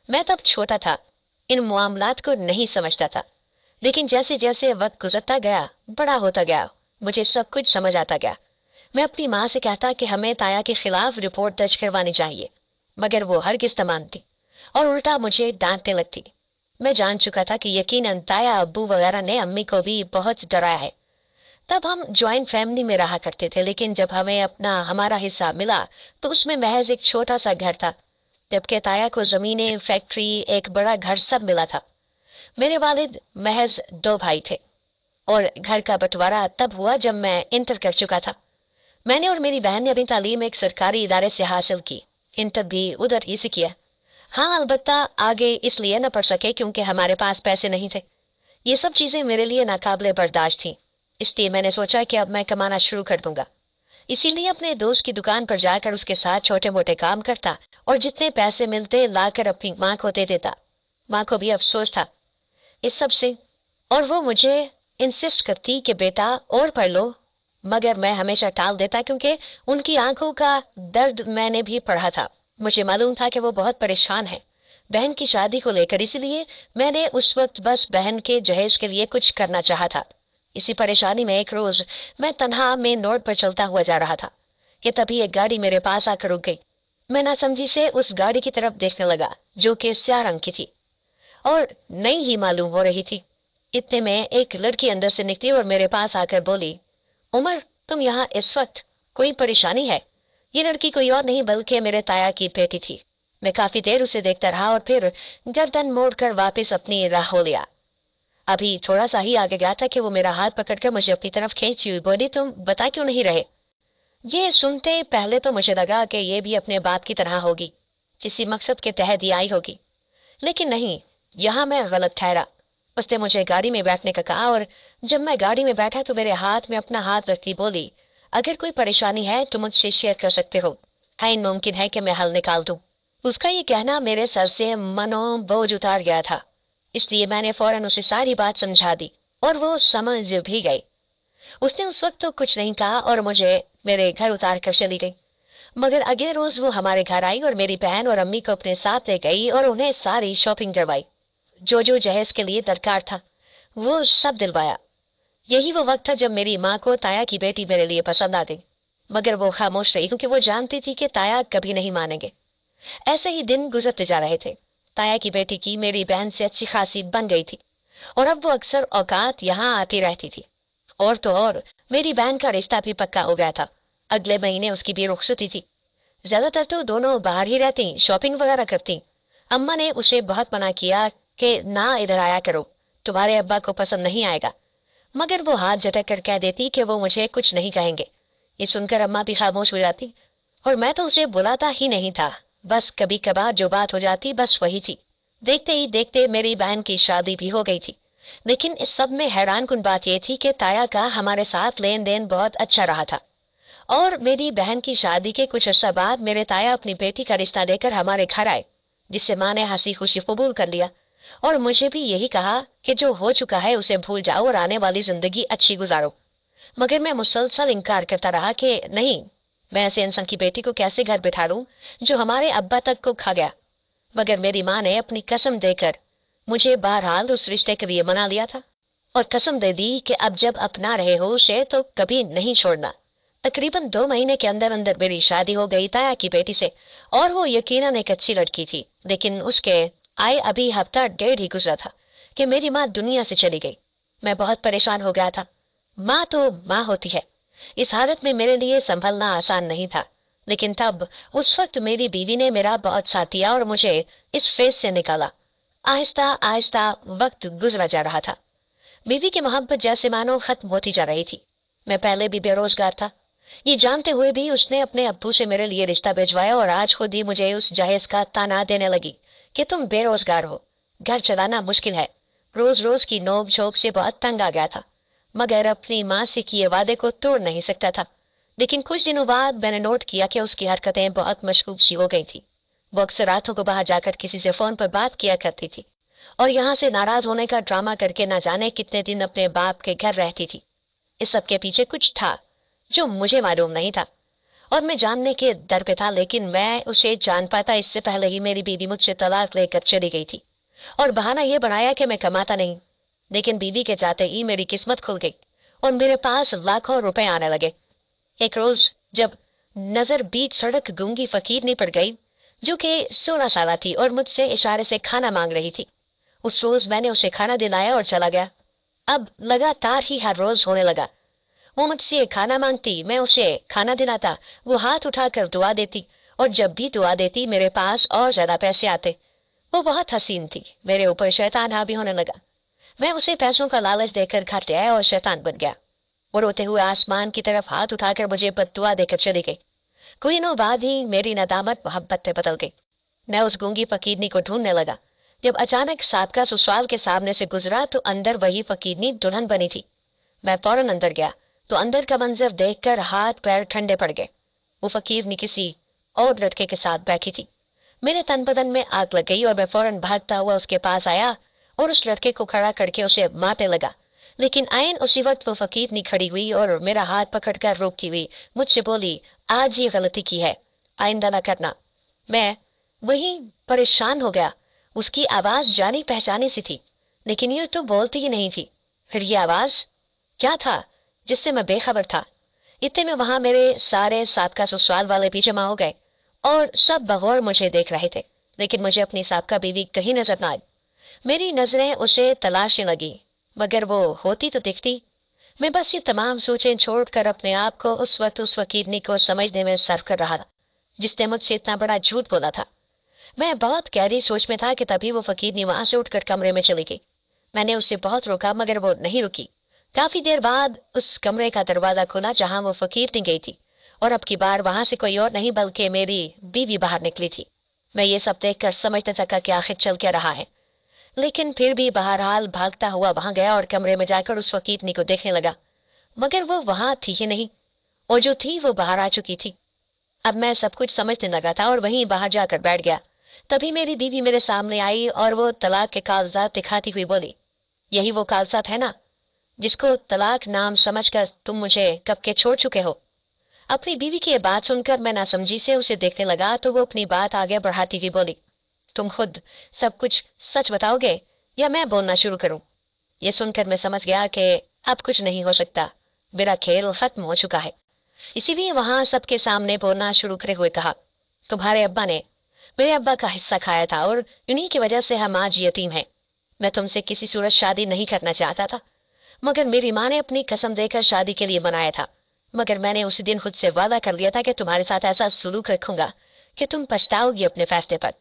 میں تب چھوٹا تھا، ان معاملات کو نہیں سمجھتا تھا، لیکن جیسے جیسے وقت گزرتا گیا، بڑا ہوتا گیا، مجھے سب کچھ سمجھ آتا گیا۔ میں اپنی ماں سے کہتا کہ ہمیں تایا کے خلاف رپورٹ درج کروانی چاہیے، مگر وہ ہرگز نہ مانتی اور الٹا مجھے ڈانٹنے لگتی۔ میں جان چکا تھا کہ یقیناً تایا، ابو وغیرہ نے امی کو بھی بہت ڈرایا ہے۔ تب ہم جوائنٹ فیملی میں رہا کرتے تھے، لیکن جب ہمیں ہمارا حصہ ملا تو اس میں محض ایک چھوٹا سا گھر تھا، جبکہ تایا کو زمینیں، فیکٹری، ایک بڑا گھر سب ملا تھا۔ میرے والد محض 2 بھائی تھے اور گھر کا بٹوارا تب ہوا جب میں انٹر کر چکا تھا۔ میں نے اور میری بہن نے اپنی تعلیم ایک سرکاری ادارے سے حاصل کی، انٹر بھی ادھر ہی سے کیا۔ ہاں، البتہ آگے اس لیے نہ پڑھ سکے کیونکہ ہمارے پاس پیسے نہیں تھے۔ یہ سب چیزیں میرے لیے ناقابل برداشت تھیں، اس لیے میں نے سوچا کہ اب میں کمانا شروع کر دوں گا۔ اسی لیے اپنے دوست کی دکان پر جا کر اس کے ساتھ چھوٹے موٹے کام کرتا اور جتنے پیسے ملتے لا کر اپنی ماں کو دے دیتا۔ ماں کو بھی افسوس تھا اس سب سے، اور وہ مجھے انسسٹ کرتی کہ بیٹا اور پڑھ لو، مگر میں ہمیشہ ٹال دیتا کیونکہ ان کی آنکھوں کا درد میں نے بھی پڑھا تھا۔ مجھے معلوم تھا کہ وہ بہت پریشان ہے بہن کی شادی کو لے کر، اسی لیے میں نے اس وقت بس بہن کے جہیز کے لیے کچھ کرنا چاہا تھا۔ اسی پریشانی میں ایک روز میں تنہا مین روڈ پر چلتا ہوا جا رہا تھا کہ تبھی ایک گاڑی میرے پاس آ کر رک گئی۔ میں نہ سمجھی سے اس گاڑی کی طرف دیکھنے لگا جو کہ سیاہ رنگ کی تھی اور نئی ہی معلوم ہو رہی تھی۔ اتنے میں ایک لڑکی اندر سے نکلی اور میرے پاس آ کر بولی، عمر، تم یہاں اس وقت، کوئی پریشانی ہے؟ یہ لڑکی کوئی اور نہیں بلکہ میرے تایا کی بیٹی تھی۔ میں کافی دیر اسے دیکھتا رہا اور پھر گردن موڑ کر واپس اپنی راہ ہو لیا۔ ابھی تھوڑا سا ہی آگے گیا تھا کہ وہ میرا ہاتھ پکڑ کر مجھے اپنی طرف کھینچی ہوئی بولی، تم بتا کیوں نہیں رہے؟ یہ سنتے پہلے تو مجھے لگا کہ یہ بھی اپنے باپ کی طرح ہوگی، کسی مقصد کے تحت ہی آئی ہوگی، لیکن نہیں، یہاں میں غلط ٹھہرا۔ اس نے مجھے گاڑی میں بیٹھنے کا کہا اور جب میں گاڑی میں بیٹھا تو میرے ہاتھ میں اپنا ہاتھ رکھتی بولی، اگر کوئی پریشانی ہے تو مجھ سے شیئر کر سکتے ہو، ہے ممکن ہے کہ میں حل نکال دوں۔ اس کا یہ کہنا میرے سر سے منو بوجھ اتار گیا تھا، اس لیے میں نے فوراً اسے ساری بات سمجھا دی اور وہ سمجھ بھی گئی۔ اس نے اس وقت تو کچھ نہیں کہا اور مجھے میرے گھر اتار کر چلی گئی، مگر اگلے روز وہ ہمارے گھر آئی اور میری بہن اور امی کو اپنے ساتھ لے گئی اور انہیں ساری شاپنگ کروائی، جو جہیز کے لیے درکار تھا وہ سب دلوایا۔ یہی وہ وقت تھا جب میری ماں کو تایا کی بیٹی میرے لیے پسند آ گئی، مگر وہ خاموش رہی کیونکہ وہ جانتی تھی کہ تایا کبھی نہیں مانیں گے۔ ایسے ہی دن گزرتے جا رہے تھے۔ تایا کی بیٹی کی میری بہن سے اچھی خاصی بن گئی تھی اور اب وہ اکثر اوقات یہاں آتی رہتی تھی، اور تو اور میری بہن کا رشتہ بھی پکا ہو گیا تھا۔ اگلے مہینے اس کی بھی رخصتی تھی۔ زیادہ تر تو دونوں باہر ہی رہتی، شاپنگ وغیرہ کرتی۔ اماں نے اسے بہت منع کیا کہ نہ ادھر آیا کرو، تمہارے ابا کو پسند نہیں آئے گا، مگر وہ ہاتھ جھٹک کر کہہ دیتی کہ وہ مجھے کچھ نہیں کہیں گے۔ یہ سن کر اماں بھی خاموش ہو جاتی اور میں تو اسے بلاتا ہی نہیں تھا، بس کبھی کبھار جو بات ہو جاتی بس وہی تھی۔ دیکھتے ہی دیکھتے میری بہن کی شادی بھی ہو گئی تھی، لیکن اس سب میں حیران کن بات یہ تھی کہ تایا کا ہمارے ساتھ لین دین بہت اچھا رہا تھا، اور میری بہن کی شادی کے کچھ عرصہ بعد میرے تایا اپنی بیٹی کا رشتہ دے کر ہمارے گھر آئے، جس سے ماں نے ہنسی خوشی قبول کر لیا اور مجھے بھی یہی کہا کہ جو ہو چکا ہے اسے بھول جاؤ اور آنے والی زندگی اچھی گزارو۔ مگر میں مسلسل انکار کرتا رہا کہ نہیں، میں ایسے انسان کی بیٹی کو کیسے گھر بٹھا لوں جو ہمارے ابا تک کو کھا گیا۔ مگر میری ماں نے اپنی قسم دے کر مجھے بہرحال اس رشتے کے لیے منا لیا تھا اور قسم دے دی کہ اب جب اپنا رہے ہو اسے تو کبھی نہیں چھوڑنا۔ تقریباً 2 مہینے کے اندر اندر میری شادی ہو گئی تایا کی بیٹی سے، اور وہ یقیناً ایک اچھی لڑکی تھی، لیکن اس کے آئے ابھی ہفتہ ڈیڑھ ہی گزرا تھا کہ میری ماں دنیا سے چلی گئی۔ میں بہت پریشان ہو گیا تھا۔ ماں تو ماں ہوتی ہے، اس حالت میں میرے لیے سنبھلنا آسان نہیں تھا، لیکن تب اس وقت میری بیوی نے میرا بہت ساتھ دیا اور مجھے اس فیز سے نکالا۔ آہستہ آہستہ وقت گزرا جا رہا تھا، بیوی کی محبت جیسے مانو ختم ہوتی جا رہی تھی۔ میں پہلے بھی بے روزگار تھا، یہ جانتے ہوئے بھی اس نے اپنے ابو سے میرے لیے رشتہ بھیجوایا اور آج خود ہی مجھے اس جہیز کا تانا دینے لگی کہ تم بے روزگار ہو، گھر چلانا مشکل ہے۔ روز روز کی نوک جھوک سے بہت تنگ آ گیا تھا، مگر اپنی ماں سے کیے وعدے کو توڑ نہیں سکتا تھا۔ لیکن کچھ دنوں بعد میں نے نوٹ کیا کہ اس کی حرکتیں بہت مشکوک سی ہو گئی تھی۔ وہ اکثر راتوں کو باہر جا کر کسی سے فون پر بات کیا کرتی تھی اور یہاں سے ناراض ہونے کا ڈرامہ کر کے نہ جانے کتنے دن اپنے باپ کے گھر رہتی تھی۔ اس سب کے پیچھے کچھ تھا جو مجھے معلوم نہیں تھا، और मैं जानने के डर पे था, लेकिन मैं उसे जान पाता इससे पहले ही मेरी बीवी मुझसे तलाक लेकर चली गई थी और बहाना ये बनाया कि मैं कमाता नहीं। लेकिन बीवी के जाते ही मेरी किस्मत खुल गई और मेरे पास लाखों रुपए आने लगे। एक रोज जब नजर बीच सड़क गूंगी फकीरनी पड़ गई, जो कि 16 साल थी और मुझसे इशारे से खाना मांग रही थी। उस रोज मैंने उसे खाना दिलाया और चला गया। अब लगातार ही हर रोज होने लगा। वो मुझसे खाना मांगती, मैं उसे खाना दिलाता, वो हाथ उठाकर दुआ देती और जब भी दुआ देती मेरे पास और ज्यादा पैसे आते। वो बहुत हसीन थी, मेरे ऊपर शैतान हावी होने लगा। मैं उसे पैसों का लालच देकर घर ले आया और शैतान बन गया। वो रोते हुए आसमान की तरफ हाथ उठाकर मुझे बद्दुआ देकर चली गई। कुछ दिनों बाद ही मेरी नदामत मोहब्बत में बदल गई। मैं उस गूंगी फकीरनी को ढूंढने लगा। जब अचानक साबका ससुराल के सामने से गुजरा तो अंदर वही फकीरनी दुल्हन बनी थी। मैं फौरन अंदर गया तो अंदर का मंजर देखकर हाथ पैर ठंडे पड़ गए। वो फकीरनी किसी और लड़के के साथ बैठी थी। मेरे तन बदन में आग लग गई और मैं फौरन भागता हुआ उसके पास आया और उस लड़के को खड़ा करके उसे मारने लगा। लेकिन आयन उसी वक्त वो फकीरनी खड़ी हुई और मेरा हाथ पकड़कर रोकती हुई मुझसे बोली, आज ये गलती की है, आइंदा ना करना। मैं वही परेशान हो गया। उसकी आवाज जानी पहचानी सी थी, लेकिन ये तो बोलती ही नहीं थी। फिर ये आवाज क्या था जिससे मैं बेखबर था? इतने में वहां मेरे सारे साबका ससुराल वाले भी जमा हो गए और सब बगौर मुझे देख रहे थे, लेकिन मुझे अपनी साबका बीवी कहीं नजर न आई। मेरी नजरें उसे तलाशने लगी, मगर वो होती तो दिखती। मैं बस ये तमाम सोचें छोड़कर अपने आप को उस वक्त उस फकीरनी को समझने में सर्फ कर रहा था जिसने मुझसे इतना बड़ा झूठ बोला था। मैं बहुत गहरी सोच में था कि तभी वो फकीरनी वहां से उठकर कमरे में चली गई। मैंने उसे बहुत रोका मगर वो नहीं रुकी। काफी देर बाद उस कमरे का दरवाजा खुला जहां वो फकीरनी गई थी और अब की बार वहां से कोई और नहीं बल्कि मेरी बीवी बाहर निकली थी। मैं ये सब देखकर समझ न सका कि आखिर चल क्या रहा है, लेकिन फिर भी बहरहाल भागता हुआ वहां गया और कमरे में जाकर उस फकीरनी को देखने लगा, मगर वो वहां थी ही नहीं और जो थी वो बाहर आ चुकी थी। अब मैं सब कुछ समझने लगा था और वहीं बाहर जाकर बैठ गया। तभी मेरी बीवी मेरे सामने आई और वो तलाक के कागजात दिखाती हुई बोली, यही वो कागजात है ना जिसको तलाक नाम समझकर तुम मुझे कब के छोड़ चुके हो? अपनी बीवी की ये बात सुनकर मैं नासमझी से उसे देखने लगा तो वो अपनी बात आगे बढ़ाती हुई बोली, तुम खुद सब कुछ सच बताओगे या मैं बोलना शुरू करूं? ये सुनकर मैं समझ गया कि अब कुछ नहीं हो सकता, मेरा खेल खत्म हो चुका है। इसीलिए वहां सबके सामने बोलना शुरू करे हुए कहा, तुम्हारे अब्बा ने मेरे अब्बा का हिस्सा खाया था और इन्हीं की वजह से हम आज यतीम हैं। मैं तुमसे किसी सूरत शादी नहीं करना चाहता था, मगर मेरी माँ ने अपनी कसम देकर शादी के लिए मनाया था। मगर मैंने उसी दिन खुद से वादा कर लिया था कि तुम्हारे साथ ऐसा सलूक रखूंगा कि तुम पछताओगी अपने फैसले पर,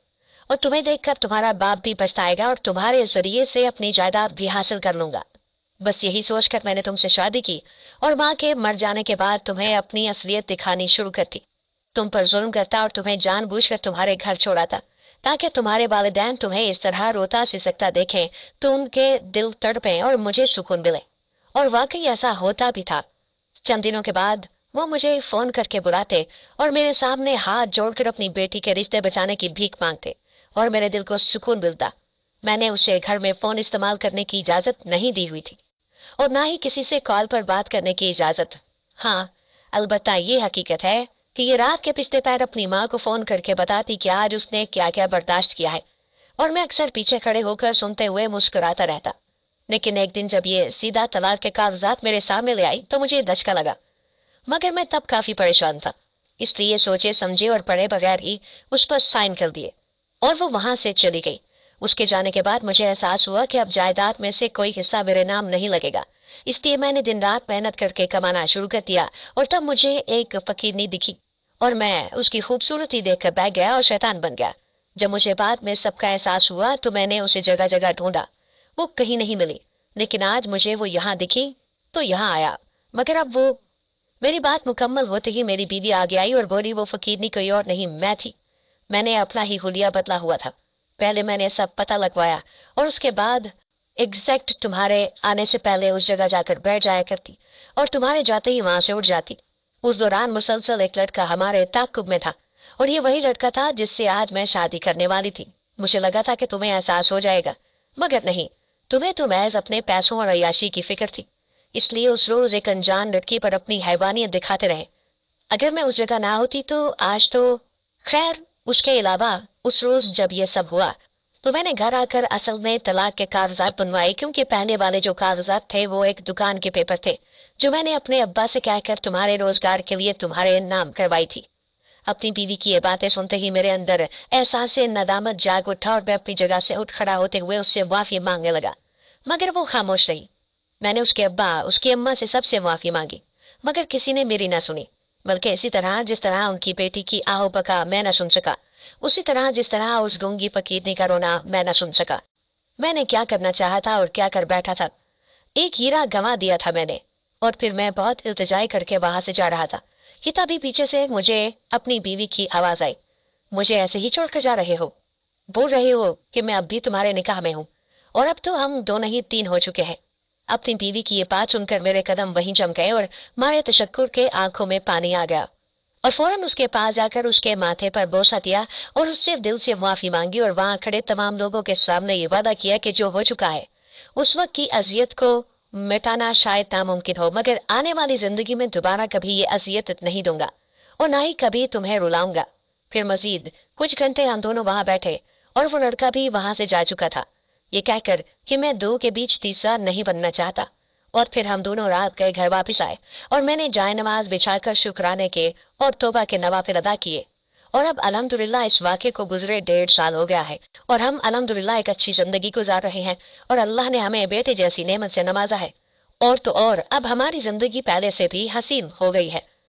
और तुम्हें देखकर तुम्हारा बाप भी पछताएगा और तुम्हारे जरिए से अपनी जायदाद भी हासिल कर लूंगा। बस यही सोचकर मैंने तुमसे शादी की और माँ के मर जाने के बाद तुम्हें अपनी असलियत दिखानी शुरू करती। तुम पर जुल्म करता और तुम्हें जानबूझकर तुम्हारे घर छोड़ाता ताकि तुम्हारे वालिदैन तुम्हें इस तरह रोता सिसकता देखें तो उनके दिल तड़पें और मुझे सुकून मिले। और वाकई ऐसा होता भी था। चंद दिनों के बाद वो मुझे फोन करके बुलाते और मेरे सामने हाथ जोड़कर अपनी बेटी के रिश्ते बचाने की भीख मांगते और मेरे दिल को सुकून मिलता। मैंने उसे घर में फोन इस्तेमाल करने की इजाजत नहीं दी हुई थी और ना ही किसी से कॉल पर बात करने की इजाजत। हाँ, अलबत्ता ये हकीकत है कि ये रात के पिछले पैर अपनी माँ को फोन करके बताती कि आज उसने क्या क्या बर्दाश्त किया है और मैं अक्सर पीछे खड़े होकर सुनते हुए मुस्कुराता रहता। लेकिन एक दिन जब ये सीधा तलाक के कागजात मेरे सामने ले आई तो मुझे धचका लगा, मगर मैं तब काफी परेशान था, इसलिए सोचे समझे और पढ़े बगैर ही उस पर साइन कर दिए और वो वहां से चली गई। उसके जाने के बाद मुझे एहसास हुआ कि अब जायदाद में से कोई हिस्सा मेरे नाम नहीं लगेगा, इसलिए मैंने दिन रात मेहनत करके कमाना शुरू कर दिया। और तब मुझे एक फकीरनी दिखी और मैं उसकी खूबसूरती देखकर बैठ गया और शैतान बन गया। जब मुझे बाद में सबका एहसास हुआ तो मैंने उसे जगह जगह ढूंढा, वो कहीं नहीं मिली, लेकिन आज मुझे वो यहाँ दिखी तो यहाँ आया। मगर अब वो मेरी बात मुकम्मल होते ही मेरी बीवी आगे आई और बोली, वो फकीरनी कोई और नहीं मैं थी। मैंने अपना ही हुलिया बदला हुआ था। पहले मैंने सब पता लगवाया और उसके बाद एग्जैक्ट तुम्हारे आने से पहले उस जगह जाकर बैठ जाया करती और तुम्हारे जाते ही वहां से उठ जाती। उस दौरान मुसलसल एक लड़का हमारे ताकुब में था और ये वही लड़का था जिससे आज मैं शादी करने वाली थी। मुझे लगा था कि तुम्हें एहसास हो जाएगा, मगर नहीं, तुम्हें तो महज अपने पैसों और अय्याशी की फिक्र थी, इसलिए उस रोज एक अनजान लड़की पर अपनी हैवानियत दिखाते रहे। अगर मैं उस जगह ना होती तो आज तो खैर उसके अलावा उस रोज जब ये सब हुआ तो मैंने घर आकर असल में तलाक के कागजात बनवाए, क्योंकि पहले वाले जो कागजात थे वो एक दुकान के पेपर थे जो मैंने अपने अब्बा से कहकर तुम्हारे रोजगार के लिए तुम्हारे नाम करवाई थी। अपनी बीवी की ये बातें सुनते ही मेरे अंदर एहसास नदामत जाग उठा और मैं अपनी जगह से उठ खड़ा होते हुए उससे माफी मांगने लगा, मगर वो खामोश रही। मैंने उसके अब्बा उसकी अम्मा से सबसे माफी मांगी, मगर किसी ने मेरी ना सुनी। बल्कि इसी तरह जिस तरह उनकी बेटी की आहो बका मैं न सुन सका, उसी तरह जिस तरह उस गूंगी फकीरनी का रोना मैं न सुन सका। मैंने क्या करना चाहा था और क्या कर बैठा था। एक हीरा गंवा दिया था मैंने, और फिर मैं बहुत इल्तिजाई करके वहां से जा रहा था कि तभी पीछे से मुझे अपनी बीवी की आवाज आई। मुझे ऐसे ही छोड़कर जा रहे हो? बोल रहे हो कि मैं अब भी तुम्हारे निकाह में हूँ, और अब तो हम दो नहीं तीन हो चुके हैं। अपनी बीवी की ये बात सुनकर मेरे कदम वहीं जम गए और मारे तशक्कुर के आंखों में पानी आ गया, और फौरन उसके पास जाकर उसके माथे पर बोसा दिया और उससे दिल से माफी मांगी और वहां खड़े तमाम लोगों के सामने ये वादा किया कि जो हो चुका है उस वक्त की अजियत को मिटाना शायद नामुमकिन हो, मगर आने वाली जिंदगी में दोबारा कभी ये अजियत नहीं दूंगा और ना ही कभी तुम्हें रुलाऊंगा। फिर मजीद कुछ घंटे हम दोनों वहां बैठे और वो लड़का भी वहां से जा चुका था, ये कहकर कि मैं दो के बीच तीसरा नहीं बनना चाहता। और फिर हम दोनों रात गए घर वापस आए और मैंने जाय नमाज बिछाकर शुक्राने के और तौबा के नवाफिल अदा किए। और अब अल्हम्दुलिल्लाह इस वाक़े को गुजरे 1.5 साल हो गया है और हम अल्हम्दुलिल्लाह एक अच्छी जिंदगी गुजार रहे हैं और अल्लाह ने हमें बेटे जैसी नेमत से नवाजा है। और तो और अब हमारी जिंदगी पहले से भी हसीन हो गई है।